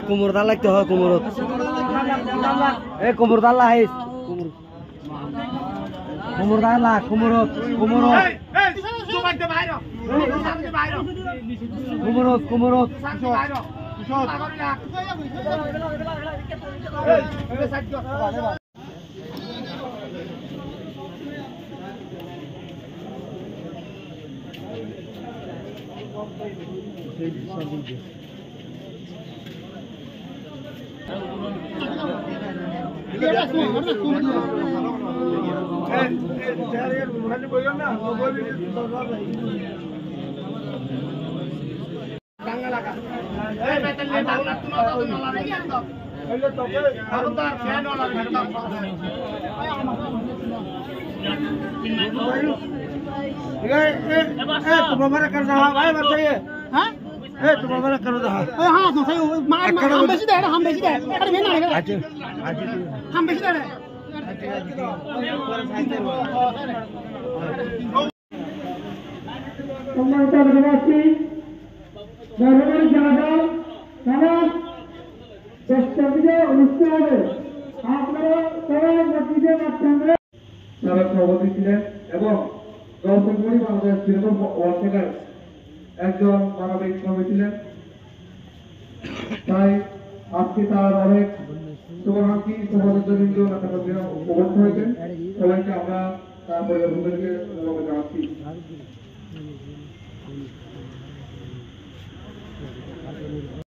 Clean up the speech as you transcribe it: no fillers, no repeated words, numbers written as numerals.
Kumur dalak tuh kumurut. Kumur dalak is. Kumur dalak kumurut. Kumurut. तुम्हारा कर रहा है बताइए हाँ तुम्हारा कर रहा है हाँ सही हम बेची दे हम बेची दे अरे मैं ना हम बेची दे সম্মানিত অভিবাসী ধর্মের জায়গা সমাজ দেশে অনুষ্ঠিত হবে আপনারা সবাই মসজিদে মাঠে তারা সভাপতি ছিলেন এবং গৌতমপুরী বাংলাদেশ তৃণমূল ওয়ার্ড শাখার একজন মানবিক কর্মী ছিলেন। তাই আজকে তার অনেক শুভাকাঙ্ক্ষী সমাজবৃন্দ উপস্থিত হয়েছেন। সবাইকে আমরা তার পরিবারকে জানাচ্ছি।